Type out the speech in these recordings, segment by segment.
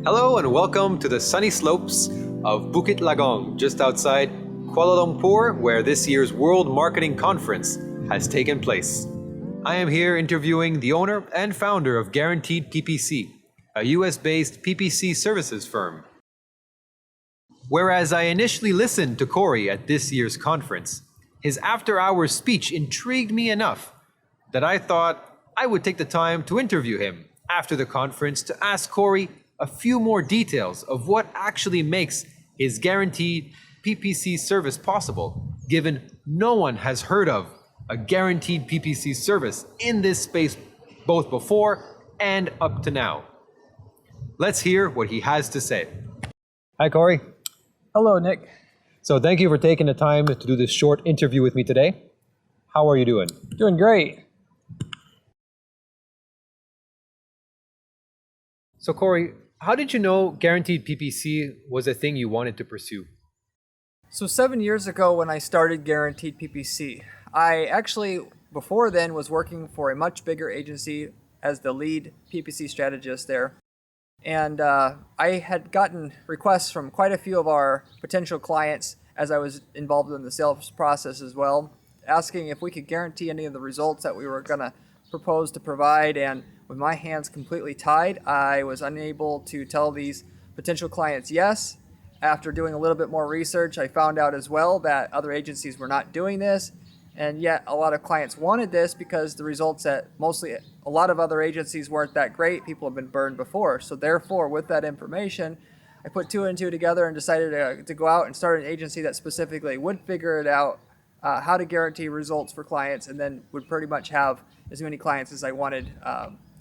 Hello and welcome to the sunny slopes of Bukit Lagong, just outside Kuala Lumpur, where this year's World Marketing Conference has taken place. I am here interviewing the owner and founder of Guaranteed PPC, a US-based PPC services firm. Whereas I initially listened to Corey at this year's conference, his after-hours speech intrigued me enough that I thought I would take the time to interview him after the conference to ask Corey a few more details of what actually makes his Guaranteed PPC service possible, given no one has heard of a Guaranteed PPC service in this space both before and up to now. Let's hear what he has to say. Hi, Corey. Hello, Nick. So thank you for taking the time to do this short interview with me today. How are you doing? Doing great. So Corey, how did you know Guaranteed PPC was a thing you wanted to pursue? So 7 years ago when I started Guaranteed PPC, I actually, before then, was working for a much bigger agency as the lead PPC strategist there. And I had gotten requests from quite a few of our potential clients as I was involved in the sales process as well, asking if we could guarantee any of the results that we were going to propose to provide. And with my hands completely tied, I was unable to tell these potential clients yes. After doing a little bit more research, I found out as well that other agencies were not doing this, and yet a lot of clients wanted this because the results at mostly a lot of other agencies weren't that great. People have been burned before. So therefore, with that information, I put two and two together and decided to go out and start an agency that specifically would figure it out, how to guarantee results for clients, and then would pretty much have as many clients as I wanted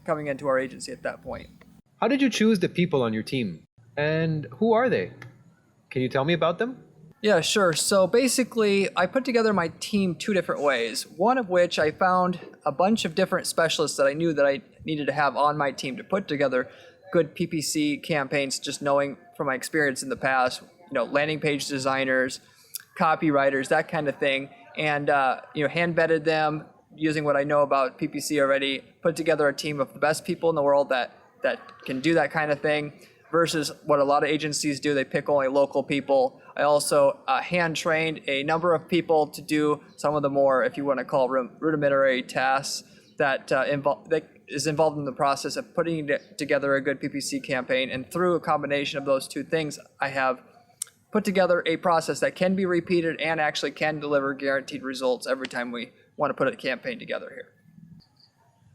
coming into our agency at that point. How did you choose the people on your team? And who are they? Can you tell me about them? Yeah, sure. So basically, I put together my team two different ways. One of which I found a bunch of different specialists that I knew that I needed to have on my team to put together good PPC campaigns, just knowing from my experience in the past, landing page designers, copywriters, that kind of thing. And, hand vetted them using what I know about PPC already, put together a team of the best people in the world that can do that kind of thing versus what a lot of agencies do. They pick only local people. I also hand-trained a number of people to do some of the more, if you want to call rudimentary tasks that is involved in the process of putting together a good PPC campaign. And through a combination of those two things, I have put together a process that can be repeated and actually can deliver guaranteed results every time we want to put a campaign together here.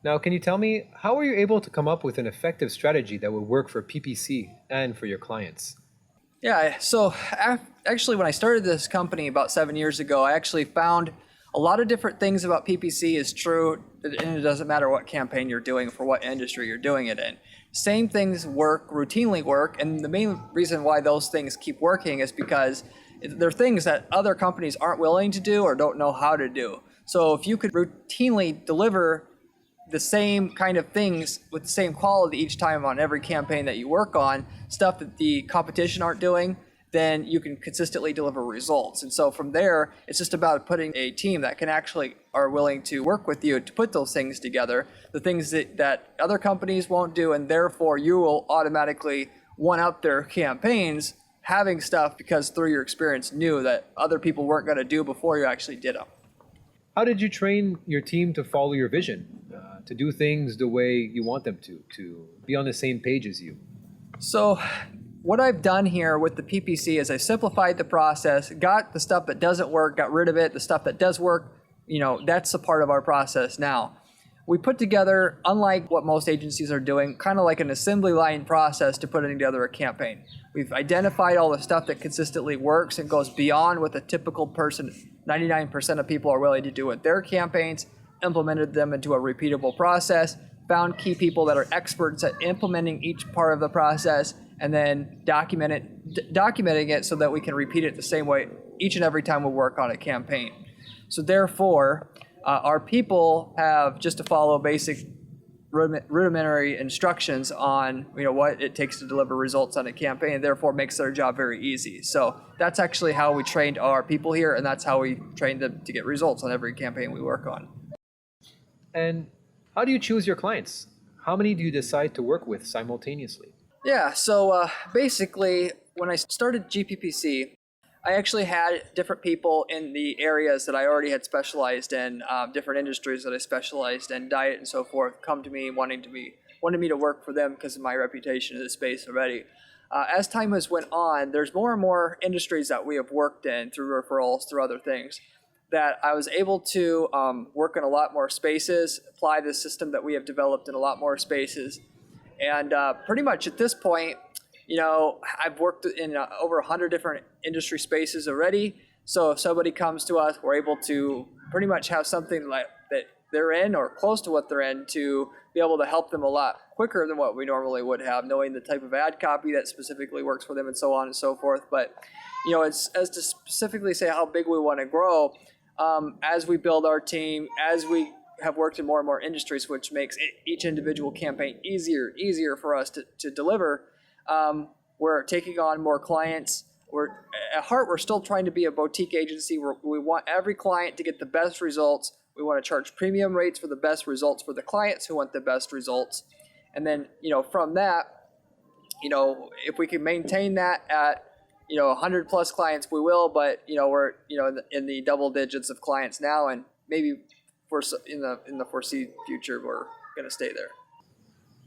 Now, can you tell me, how were you able to come up with an effective strategy that would work for PPC and for your clients? Yeah, so actually when I started this company about 7 years ago, I actually found a lot of different things about PPC is true, and it doesn't matter what campaign you're doing for what industry you're doing it in. Same things routinely work, and the main reason why those things keep working is because they're things that other companies aren't willing to do or don't know how to do. So if you could routinely deliver the same kind of things with the same quality each time on every campaign that you work on, stuff that the competition aren't doing, then you can consistently deliver results. And so from there, it's just about putting a team that can actually are willing to work with you to put those things together, the things that other companies won't do, and therefore you will automatically one-up their campaigns having stuff because through your experience knew that other people weren't going to do before you actually did them. How did you train your team to follow your vision, to do things the way you want them to be on the same page as you? So what I've done here with the PPC is I simplified the process, got the stuff that doesn't work, got rid of it. The stuff that does work, that's a part of our process now. We put together, unlike what most agencies are doing, kind of like an assembly line process to putting together a campaign. We've identified all the stuff that consistently works and goes beyond what the typical person, 99% of people are willing to do with their campaigns, implemented them into a repeatable process, found key people that are experts at implementing each part of the process, and then documenting it so that we can repeat it the same way each and every time we work on a campaign. So therefore, our people have just to follow basic rudimentary instructions on what it takes to deliver results on a campaign, and therefore makes their job very easy. So that's actually how we trained our people here, and that's how we trained them to get results on every campaign we work on. And how do you choose your clients? How many do you decide to work with simultaneously? Yeah, so basically, when I started GPPC, I actually had different people in the areas that I already had specialized in, different industries that I specialized in, diet and so forth, come to me wanted me to work for them because of my reputation in the space already. As time has went on, there's more and more industries that we have worked in through referrals, through other things, that I was able to work in a lot more spaces, apply the system that we have developed in a lot more spaces. And pretty much at this point, I've worked in over 100 different industry spaces already. So if somebody comes to us, we're able to pretty much have something like that they're in or close to what they're in to be able to help them a lot quicker than what we normally would have, knowing the type of ad copy that specifically works for them and so on and so forth. But, it's as to specifically say how big we want to grow, as we build our team, as we have worked in more and more industries, which makes each individual campaign easier for us to deliver. We're taking on more clients. At heart, we're still trying to be a boutique agency where we want every client to get the best results. We want to charge premium rates for the best results for the clients who want the best results. And then, from that, if we can maintain that at, 100 plus clients, we will, but, we're, in the double digits of clients now, and maybe in the foreseen future, we're going to stay there.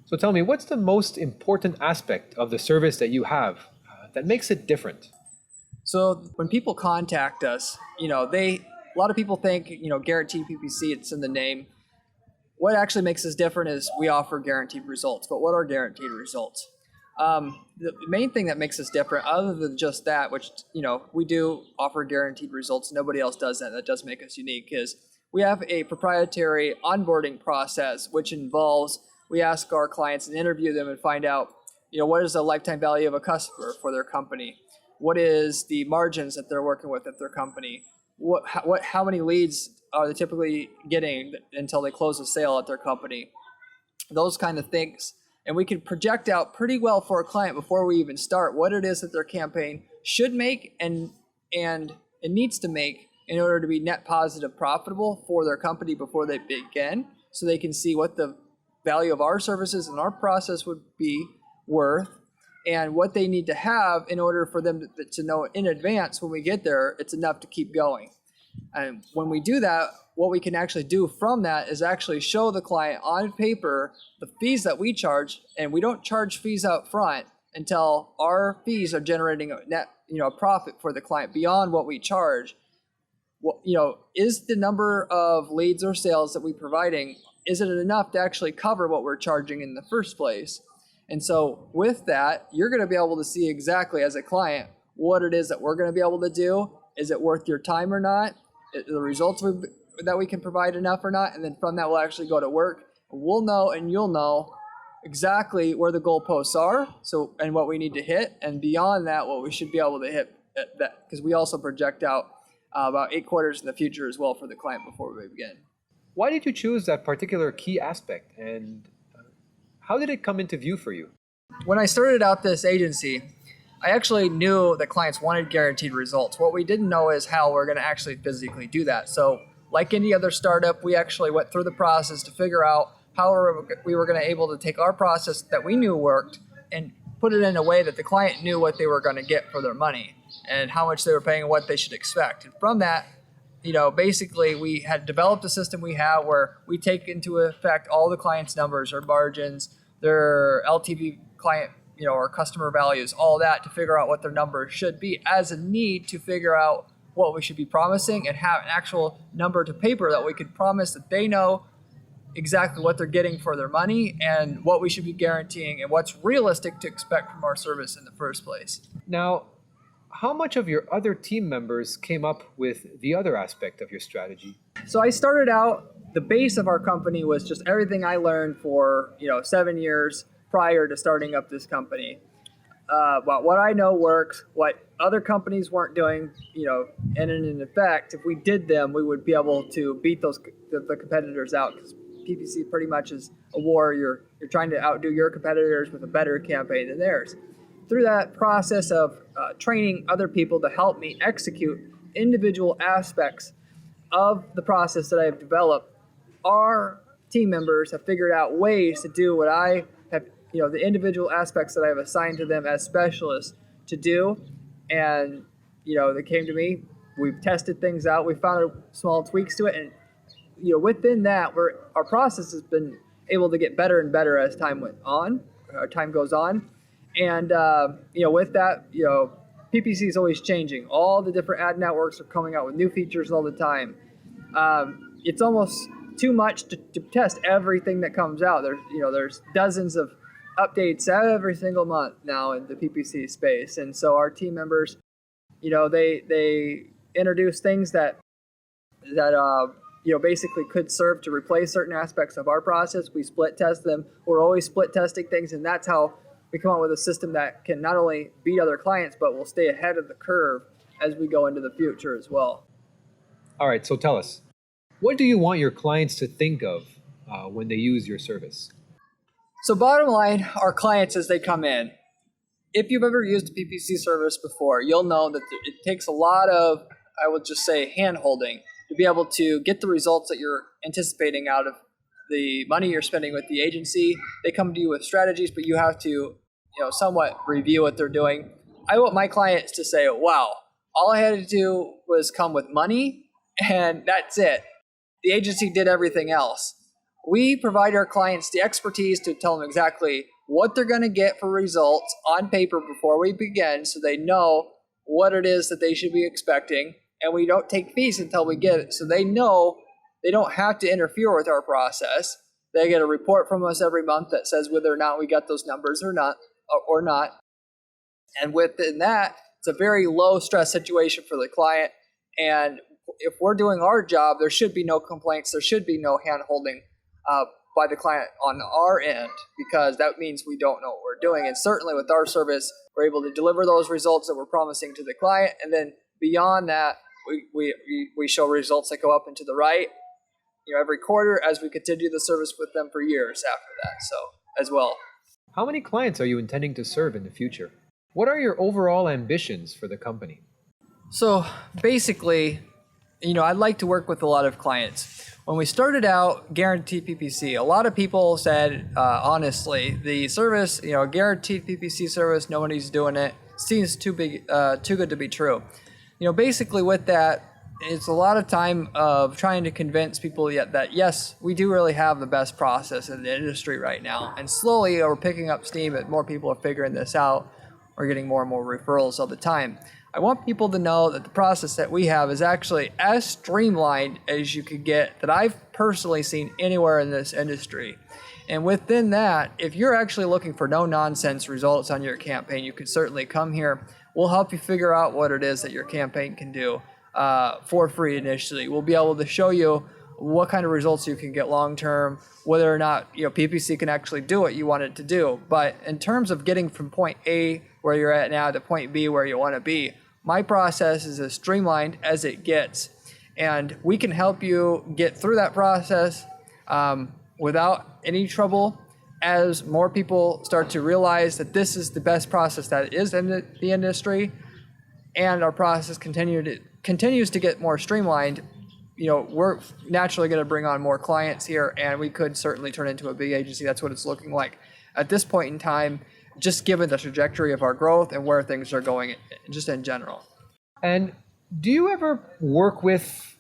So tell me, what's the most important aspect of the service that you have that makes it different? So when people contact us, a lot of people think, guaranteed PPC, it's in the name. What actually makes us different is we offer guaranteed results. But what are guaranteed results? The main thing that makes us different, other than just that, which, we do offer guaranteed results. Nobody else does that. That does make us unique, is we have a proprietary onboarding process, which involves we ask our clients and interview them and find out, what is the lifetime value of a customer for their company? What is the margins that they're working with at their company? How many leads are they typically getting until they close a sale at their company? Those kind of things. And we can project out pretty well for a client before we even start what it is that their campaign should make and it needs to make in order to be net positive profitable for their company before they begin, so they can see what the value of our services and our process would be worth and what they need to have in order for them to know in advance when we get there it's enough to keep going. And when we do that, what we can actually do from that is actually show the client on paper the fees that we charge, and we don't charge fees out front until our fees are generating a net, profit for the client beyond what we charge. Is the number of leads or sales that we're providing, is it enough to actually cover what we're charging in the first place? And so with that, you're going to be able to see exactly as a client what it is that we're going to be able to do. Is it worth your time or not? The results that we can provide enough or not? And then from that, we'll actually go to work. We'll know and you'll know exactly where the goalposts are, and what we need to hit. And beyond that, what we should be able to hit at that, because we also project out about 8 quarters in the future as well for the client before we begin. Why did you choose that particular key aspect, and how did it come into view for you? When I started out this agency, I actually knew that clients wanted guaranteed results. What we didn't know is how we're going to actually physically do that. So like any other startup, we actually went through the process to figure out how we were going to able to take our process that we knew worked and put it in a way that the client knew what they were going to get for their money and how much they were paying and what they should expect. And from that, basically we had developed a system we have where we take into effect all the clients' numbers, their margins, their LTV client, or customer values, all that to figure out what their numbers should be as a need to figure out what we should be promising and have an actual number to paper that we could promise that they know exactly what they're getting for their money and what we should be guaranteeing and what's realistic to expect from our service in the first place. Now, how much of your other team members came up with the other aspect of your strategy? So I started out, the base of our company was just everything I learned for 7 years prior to starting up this company. But what I know works, what other companies weren't doing, and in effect, if we did them, we would be able to beat the competitors out. Because PPC pretty much is a war. You're trying to outdo your competitors with a better campaign than theirs. Through that process of training other people to help me execute individual aspects of the process that I've developed, our team members have figured out ways to do what I have the individual aspects that I have assigned to them as specialists to do. And, they came to me, we've tested things out, we found small tweaks to it. And, within that, our process has been able to get better and better as time goes on. And, with that, PPC is always changing. All the different ad networks are coming out with new features all the time. It's almost too much to test everything that comes out. There's dozens of updates every single month now in the PPC space. And so our team members, they introduce things that basically could serve to replace certain aspects of our process. We split test them. We're always split testing things, and that's how we come up with a system that can not only beat other clients, but will stay ahead of the curve as we go into the future as well. All right, so tell us, what do you want your clients to think of when they use your service? So bottom line, our clients as they come in, if you've ever used a PPC service before, you'll know that it takes a lot of, I would just say, hand-holding to be able to get the results that you're anticipating out of the money you're spending with the agency. They come to you with strategies, but you have to somewhat review what they're doing. I want my clients to say, wow, all I had to do was come with money and that's it. The agency did everything else. We provide our clients the expertise to tell them exactly what they're going to get for results on paper before we begin, so they know what it is that they should be expecting, and we don't take fees until we get it, so they know they don't have to interfere with our process. They get a report from us every month that says whether or not we got those numbers or not. And within that, it's a very low stress situation for the client. And if we're doing our job, there should be no complaints. There should be no hand holding by the client on our end, because that means we don't know what we're doing. And certainly with our service, we're able to deliver those results that we're promising to the client. And then beyond that, we show results that go up and to the right, every quarter as we continue the service with them for years after that. So as well. How many clients are you intending to serve in the future? What are your overall ambitions for the company? So basically, I'd like to work with a lot of clients. When we started out Guaranteed PPC, a lot of people said, honestly, the service, Guaranteed PPC service, nobody's doing it. Seems too good to be true. Basically with that, it's a lot of time of trying to convince people that yes, we do really have the best process in the industry right now. And slowly we're picking up steam and more people are figuring this out. We're getting more and more referrals all the time. I want people to know that the process that we have is actually as streamlined as you could get, that I've personally seen anywhere in this industry. And within that, if you're actually looking for no-nonsense results on your campaign, you can certainly come here. We'll help you figure out what it is that your campaign can do for free initially. We'll be able to show you what kind of results you can get long-term, whether or not PPC can actually do what you want it to do. But in terms of getting from point A, where you're at now, to point B, where you want to be, my process is as streamlined as it gets. And we can help you get through that process without any trouble, as more people start to realize that this is the best process that is in the industry, and our process continues to get more streamlined. We're naturally going to bring on more clients here, and we could certainly turn into a big agency. That's what it's looking like at this point in time, just given the trajectory of our growth and where things are going just in general. And do you ever work with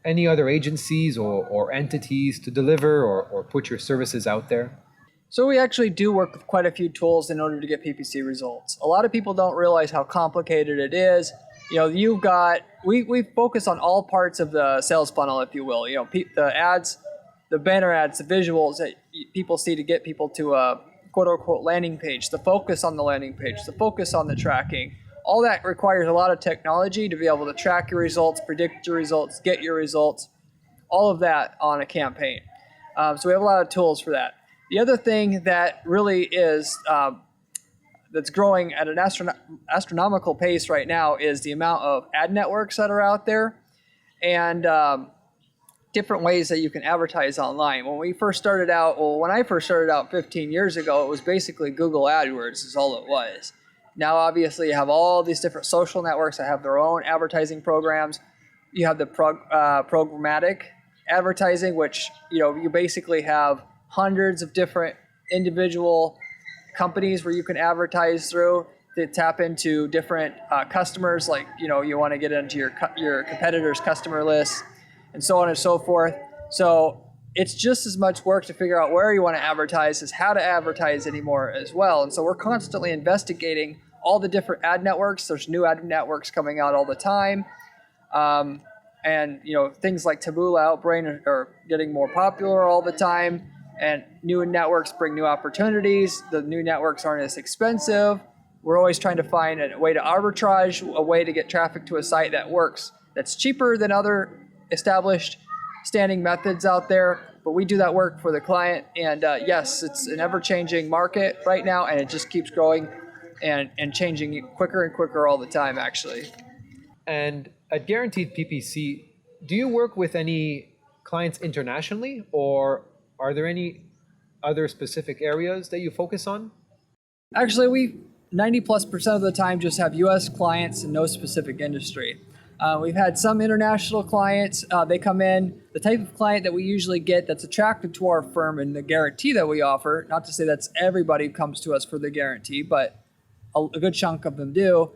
any other agencies or entities to deliver or put your services out there? So we actually do work with quite a few tools in order to get PPC results. A lot of people don't realize how complicated it is. We focus on all parts of the sales funnel, if you will. The ads, the banner ads, the visuals that people see to get people to a quote-unquote landing page, the focus on the landing page, the focus on the tracking. All that requires a lot of technology to be able to track your results, predict your results, get your results, all of that on a campaign. So we have a lot of tools for that. The other thing that really is that's growing at an astronomical pace right now is the amount of ad networks that are out there, and different ways that you can advertise online. When I first started out 15 years ago, it was basically Google AdWords is all it was. Now, obviously, you have all these different social networks that have their own advertising programs. You have the programmatic advertising, which you basically have hundreds of different individual companies where you can advertise through to tap into different customers, like you want to get into your competitors' customer list, and so on and so forth. So it's just as much work to figure out where you want to advertise as how to advertise anymore as well. And so we're constantly investigating all the different ad networks. There's new ad networks coming out all the time. And things like Taboola Outbrain are getting more popular all the time. And new networks bring new opportunities. The new networks aren't as expensive. We're always trying to find a way to arbitrage, a way to get traffic to a site that works, that's cheaper than other established standing methods out there. But we do that work for the client. And yes, it's an ever-changing market right now, and it just keeps growing and changing quicker and quicker all the time, actually. And at Guaranteed PPC, do you work with any clients internationally, or are there any other specific areas that you focus on? Actually, we 90+% of the time just have U.S. clients and no specific industry. We've had some international clients. They come in. The type of client that we usually get that's attracted to our firm and the guarantee that we offer, not to say that's everybody who comes to us for the guarantee, but a good chunk of them do.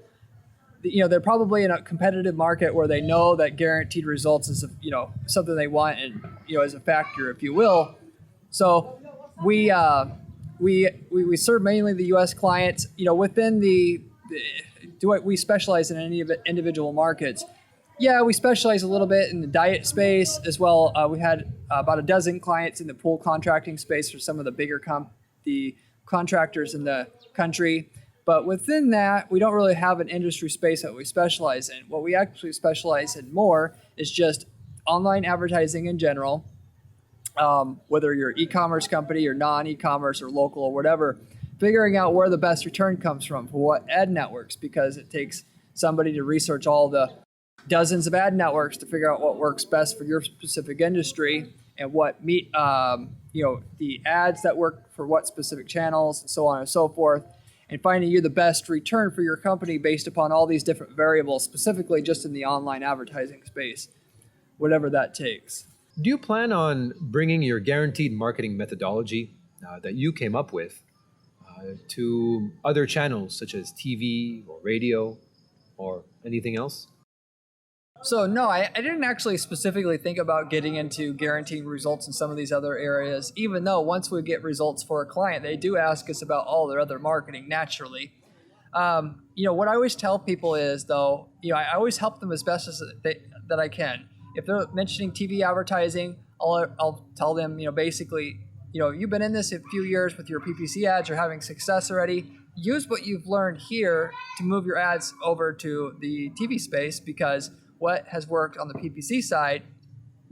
They're probably in a competitive market where they know that guaranteed results is something they want, and as a factor, if you will. So we serve mainly the U.S. clients. Within we specialize in any individual markets. Yeah, we specialize a little bit in the diet space as well. We had about a dozen clients in the pool contracting space for some of the bigger the contractors in the country. But within that, we don't really have an industry space that we specialize in. What we actually specialize in more is just online advertising in general, whether you're an e-commerce company or non-e-commerce or local or whatever, figuring out where the best return comes from for what ad networks, because it takes somebody to research all the dozens of ad networks to figure out what works best for your specific industry and what the ads that work for what specific channels and so on and so forth, and finding you the best return for your company based upon all these different variables, specifically just in the online advertising space, whatever that takes. Do you plan on bringing your guaranteed marketing methodology that you came up with to other channels such as TV or radio or anything else? So no, I didn't actually specifically think about getting into guaranteeing results in some of these other areas, even though once we get results for a client, they do ask us about all their other marketing naturally. What I always tell people is, though, I always help them as best as that I can. If they're mentioning TV advertising, I'll tell them, basically, you've been in this a few years with your PPC ads, you're having success already. Use what you've learned here to move your ads over to the TV space, because what has worked on the PPC side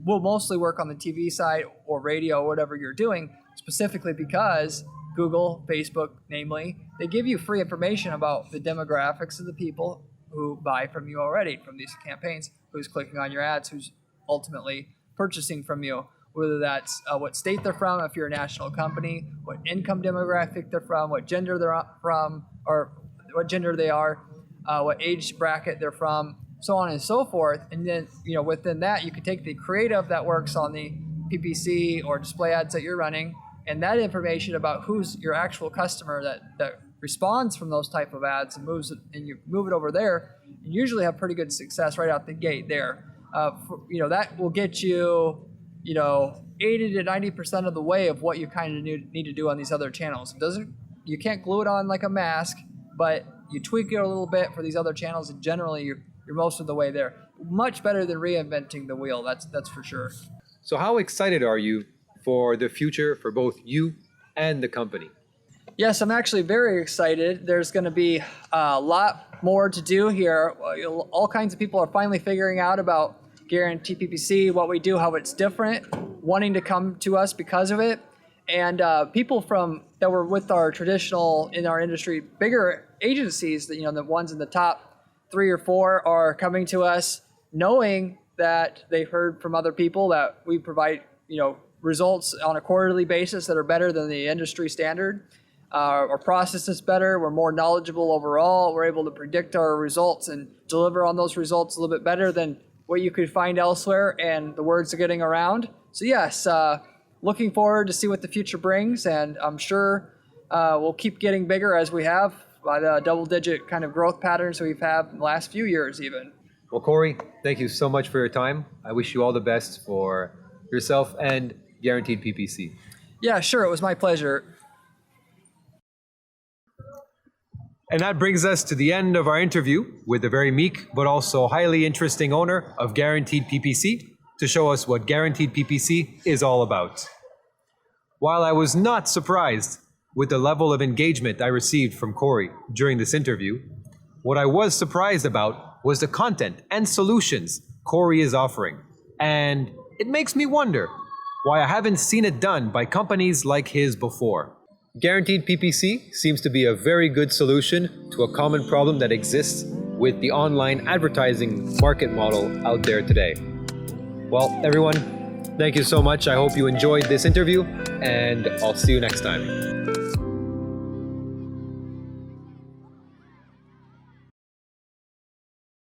will mostly work on the TV side or radio or whatever you're doing, specifically because Google, Facebook, namely, they give you free information about the demographics of the people who buy from you already from these campaigns, who's clicking on your ads, who's ultimately purchasing from you, whether that's what state they're from, if you're a national company, what income demographic they're from, what gender they're from, or what gender they are, what age bracket they're from, so on and so forth. And then, within that, you can take the creative that works on the PPC or display ads that you're running, and that information about who's your actual customer that responds from those type of ads and moves it, and you move it over there, you usually have pretty good success right out the gate there. That will get you, 80 to 90% of the way of what you kind of need to do on these other channels. You can't glue it on like a mask, but you tweak it a little bit for these other channels, and generally you're most of the way there. Much better than reinventing the wheel, that's for sure. So how excited are you for the future for both you and the company? Yes, I'm actually very excited. There's going to be a lot more to do here. All kinds of people are finally figuring out about Guaranteed PPC, what we do, how it's different, wanting to come to us because of it. And people that were with our traditional, in our industry, bigger agencies, the ones in the top 3 or 4 are coming to us knowing that they've heard from other people that we provide, results on a quarterly basis that are better than the industry standard. Our process is better. We're more knowledgeable overall. We're able to predict our results and deliver on those results a little bit better than what you could find elsewhere, and the words are getting around. So yes, looking forward to see what the future brings, and I'm sure we'll keep getting bigger as we have by the double-digit kind of growth patterns we've had in the last few years even. Well, Corey, thank you so much for your time. I wish you all the best for yourself and Guaranteed PPC. Yeah, sure. It was my pleasure. And that brings us to the end of our interview with the very meek but also highly interesting owner of Guaranteed PPC to show us what Guaranteed PPC is all about. While I was not surprised with the level of engagement I received from Corey during this interview, what I was surprised about was the content and solutions Corey is offering. And it makes me wonder why I haven't seen it done by companies like his before. Guaranteed PPC seems to be a very good solution to a common problem that exists with the online advertising market model out there today. Well, everyone, thank you so much. I hope you enjoyed this interview, and I'll see you next time.